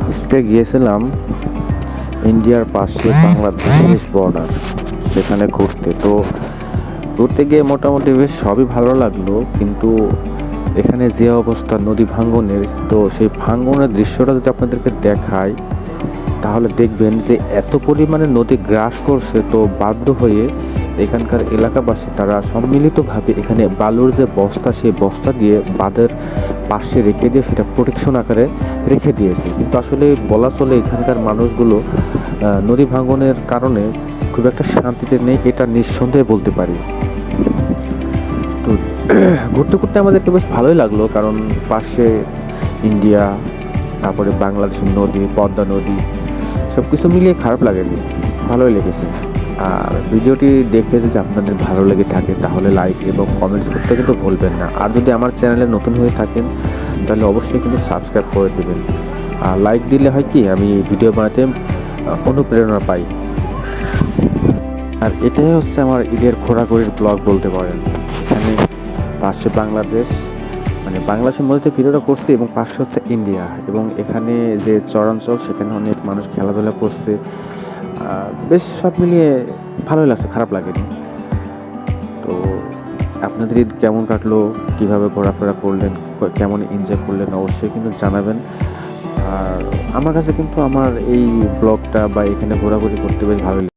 আজকে গিয়েছিলাম ইন্ডিয়ার পাশে বাংলাদেশ বর্ডার, সেখানে ঘুরতে গিয়ে মোটামুটি বেশ সবই ভালো লাগলো। কিন্তু এখানে যে অবস্থা নদী ভাঙ্গনের, তো সেই ভাঙ্গনের দৃশ্যটা যদি আপনাদেরকে দেখায় তাহলে দেখবেন যে এত পরিমাণে নদী গ্রাস করছে, তো বাধ্য হয়ে এখানকার এলাকাবাসী তারা সম্মিলিতভাবে এখানে বালুর যে বস্তা, সেই বস্তা দিয়ে বাঁধের পাশে রেখে দিয়ে সেটা প্রোটেকশন আকারে রেখে দিয়েছে। কিন্তু আসলে বলা চলে এখানকার মানুষগুলো নদী ভাঙ্গনের কারণে খুব একটা শান্তিতে নেই, এটা নিঃসন্দেহে বলতে পারি। তো ঘুরতে ঘুরতে আমাদেরকে বেশ ভালোই লাগলো, কারণ পাশে ইন্ডিয়া, তারপরে বাংলাদেশের নদী, পদ্মা নদী, সব কিছু মিলিয়ে খারাপ লাগেনি, ভালোই লেগেছে। আর ভিডিওটি দেখতে যদি আপনাদের ভালো লেগে থাকে তাহলে লাইক এবং কমেন্টস করতে কিন্তু ভুলবেন না। আর যদি আমার চ্যানেলে নতুন হয়ে থাকেন তাহলে অবশ্যই কিন্তু সাবস্ক্রাইব করে দেবেন। আর লাইক দিলে হয় কি, আমি ভিডিও বানাতে অনুপ্রেরণা পাই। আর এটাই হচ্ছে আমার ঈদের ঘোরাঘুরির ব্লগ বলতে পারেন। এখানে পাশে বাংলাদেশ, মানে বাংলাদেশের মধ্যে ভিডিওটা করছি, এবং পাশে হচ্ছে ইন্ডিয়া, এবং এখানে যে চরাঞ্চল সেখানে অনেক মানুষ খেলাধুলা করছে। বেশ সব মিলিয়ে ভালোই লাগছে, খারাপ লাগেনি। তো আপনাদের ঈদ কেমন কাটলো, কিভাবে ঘোরাফেরা করলেন, কেমন এনজয় করলেন, অবশ্যই কিন্তু জানাবেন। আর আমার কাছে কিন্তু আমার এই ব্লগটা বা এখানে ঘোরাঘুরি করতে বেশ ভালোই